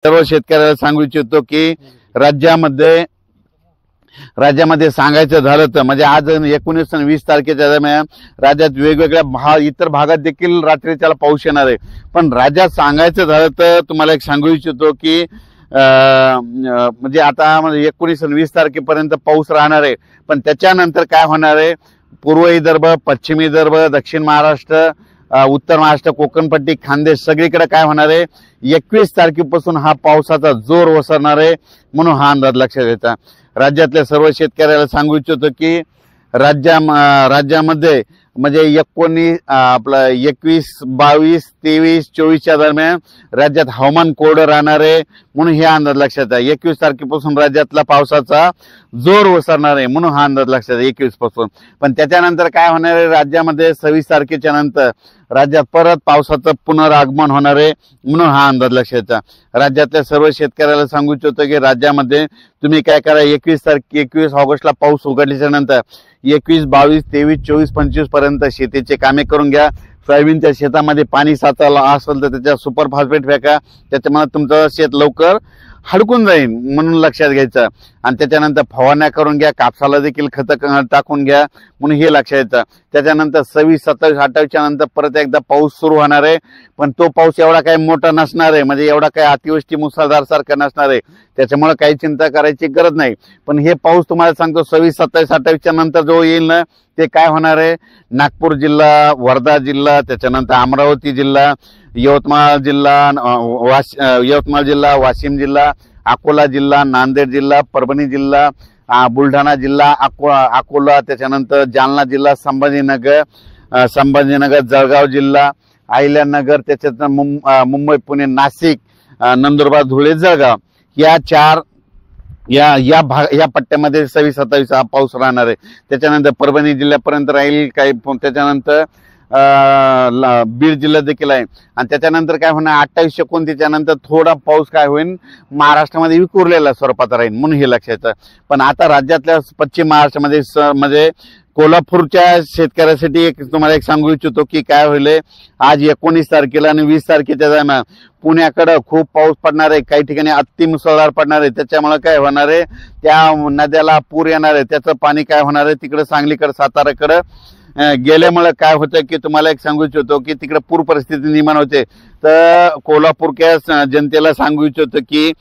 सर्व शेतकऱ्याला सांगू इच्छितो की राज्यामध्ये सांगायचं झालं तर म्हणजे आज 19 आणि 20 तारखेच्या दरम्यान राज्यात वेगवेगळ्या इतर भागात देखील रात्रीच्याला पाऊस येणार आहे। पण राज्यात सांगायचं झालं तर तुम्हाला एक सांगू इच्छितो की म्हणजे आता 19 आणि 20 तारखेपर्यंत पाऊस राहणार आहे। पण त्याच्यानंतर काय होणार आहे, पूर्व विदर्भ, पश्चिम विदर्भ, दक्षिण महाराष्ट्र, उत्तर महाराष्ट्र, कोकणपट्टी, खानदेश सगळीकडे काय होणार आहे, 21 तारखेपासून हा पावसाचा जोर ओसरणार आहे। म्हणून हा अंदाज लक्षात घ्यायचा। राज्यातल्या सर्व शेतकऱ्याला सांगू इच्छितो की राज्यामध्ये म्हणजे 21, 22, 23, 24च्या दरम्यान राज्यात हवामान कोरडं राहणार आहे। म्हणून हे अंदाज लक्षात आहे। 21 तारखेपासून राज्यातला पावसाचा जोर ओसरणार आहे, म्हणून हा अंदाज लक्षात आहे 21 पासून। पण त्याच्यानंतर काय होणार आहे, राज्यामध्ये 26 तारखेच्या नंतर राज्यात परत पावसाचं पुनरागमन होणार आहे, म्हणून हा अंदाज लक्षात आहे। राज्यातल्या सर्व शेतकऱ्याला सांगू इच्छितो की राज्यामध्ये तुम्ही काय करा, 21 ऑगस्टला पाऊस उघडल्याच्या नंतर 21, 22, 23, 24, 25 पर्यंत शेतीचे कामे करून घ्या। सोयाबीनच्या शेतामध्ये पाणी साचलं असेल तर त्याच्या सुपर फॉस्फेट फेका, त्याच्यामुळे तुमचं शेत लवकर हडकून जाईल, म्हणून लक्षात घ्यायचं। आणि त्याच्यानंतर फवारण्या करून घ्या, कापसाला देखील खत टाकून घ्या, म्हणून हे लक्षात घ्यायचं। त्याच्यानंतर 26, 27, 28च्या नंतर परत एकदा पाऊस सुरू होणार आहे। पण तो पाऊस एवढा काही मोठा नसणार आहे, म्हणजे एवढा काही अतिवृष्टी मुसळधार सारखा नसणार आहे, त्याच्यामुळे काही चिंता करायची गरज नाही। पण हे पाऊस तुम्हाला सांगतो 26, 27, 28च्या नंतर जो येईल ना, ते काय होणार आहे, नागपूर जिल्हा, वर्धा जिल्हा, त्याच्यानंतर अमरावती जिल्हा, यवतमाळ जिल्हा, वाशिम जिल्हा, अकोला जिल्हा, नांदेड जिल्हा, परभणी जिल्हा, बुलढाणा जिल्हा, अकोला, त्याच्यानंतर जालना जिल्हा, संभाजीनगर, जळगाव जिल्हा, अहिल्यानगर, त्याच्यात मुंबई, पुणे, नाशिक, नंदुरबार, धुळे, जळगाव या पट्ट्यामध्ये 26, 27 हा पाऊस राहणार आहे। त्याच्यानंतर परभणी जिल्ह्यापर्यंत राहील काही, त्याच्यानंतर बीड जिल्हा देखील आहे। आणि त्याच्यानंतर काय होणार, 28, 29च्या नंतर थोडा पाऊस काय होईल, महाराष्ट्रामध्ये विखुरलेला स्वरूपात राहील, म्हणून हे लक्षात। पण आता राज्यातल्या पश्चिम महाराष्ट्रामध्ये म्हणजे कोल्हापूरच्या शेतकऱ्यासाठी तुम्हाला एक सांगू इच्छितो की काय होईल, आज 19 तारखेला आणि 20 तारखेच्या दरम्यान पुण्याकडे खूप पाऊस पडणार आहे, काही ठिकाणी अति मुसळधार पडणार आहे। त्याच्यामुळे काय होणार आहे, त्या नद्याला पूर येणार आहे, त्याचं पाणी काय होणार आहे, तिकडे सांगलीकडे, साताराकडे गेल्यामुळे काय होतं की तुम्हाला एक सांगू इच्छितो की तिकडे पूर परिस्थिती निर्माण होते। तर कोल्हापूरच्या जनतेला सांगू इच्छितो की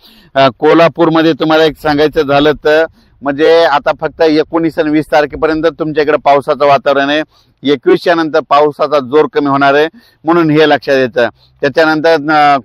कोल्हापूरमध्ये तुम्हाला एक सांगायचं झालं तर म्हणजे आता फक्त 19 आणि 20 तारखेपर्यंत तुमच्याकडे पावसाचं वातावरण आहे। 21च्या नंतर पावसाचा जोर कमी होणार आहे, म्हणून हे लक्षात येतं। त्याच्यानंतर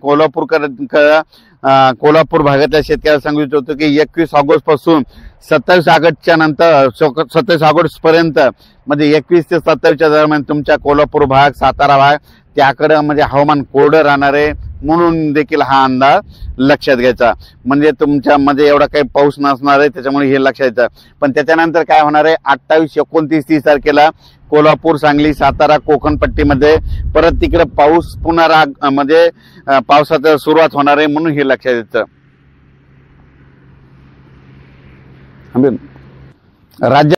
कोल्हापूर भागातल्या शेतकऱ्याला सांगू इच्छितो की 21 ऑगस्ट पासून 27 ऑगस्टच्या नंतर 27 ऑगस्ट पर्यंत म्हणजे 21 ते 27च्या दरम्यान तुमच्या कोल्हापूर भाग, सातारा भाग त्याकडे म्हणजे हवामान कोरडं राहणार आहे, म्हणून देखील हा अंदाज लक्षात घ्यायचा। म्हणजे तुमच्यामध्ये एवढा काही पाऊस नसणार आहे, त्याच्यामुळे हे लक्षात घ्यायचं। पण त्याच्यानंतर काय होणार आहे, 28, 29, 30 तारखेला कोल्हापूर, सांगली, सातारा, कोकणपट्टीमध्ये परत तिकडे पाऊस म्हणजे पावसाची सुरुवात होणार आहे, म्हणून हे लक्षात घ्यायचं। राज्य